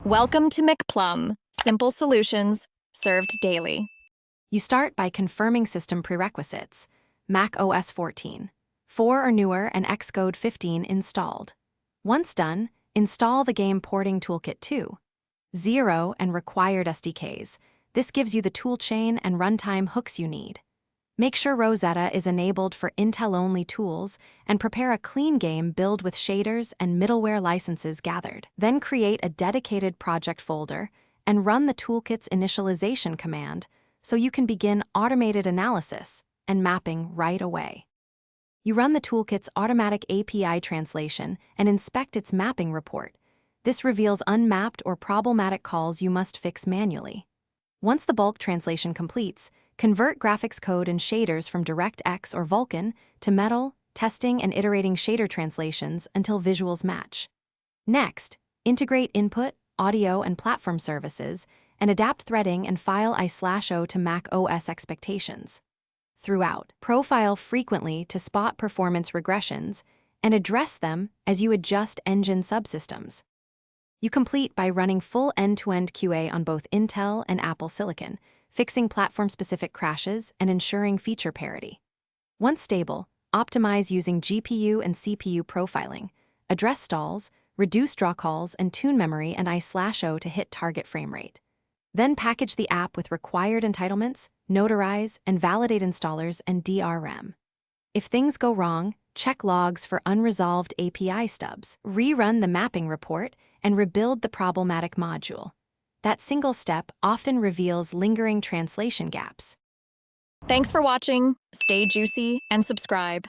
Welcome to McPlum, simple solutions served daily. You start by confirming system prerequisites, Mac OS 14, 4 or newer and Xcode 15 installed. Once done, install the Game Porting Toolkit 2, 0 and required SDKs. This gives you the toolchain and runtime hooks you need. Make sure Rosetta is enabled for Intel-only tools and prepare a clean game build with shaders and middleware licenses gathered. Then create a dedicated project folder and run the toolkit's initialization command so you can begin automated analysis and mapping right away. You run the toolkit's automatic API translation and inspect its mapping report. This reveals unmapped or problematic calls you must fix manually. Once the bulk translation completes, convert graphics code and shaders from DirectX or Vulkan to Metal, testing and iterating shader translations until visuals match. Next, integrate input, audio, and platform services, and adapt threading and file I/O to Mac OS expectations. Throughout, profile frequently to spot performance regressions and address them as you adjust engine subsystems. You complete by running full end-to-end QA on both Intel and Apple Silicon, fixing platform-specific crashes and ensuring feature parity. Once stable, optimize using GPU and CPU profiling, address stalls, reduce draw calls, and tune memory and I/O to hit target frame rate. Then package the app with required entitlements, notarize, and validate installers and DRM. If things go wrong, check logs for unresolved API stubs, rerun the mapping report, and rebuild the problematic module. That single step often reveals lingering translation gaps. Thanks for watching. Stay juicy and subscribe.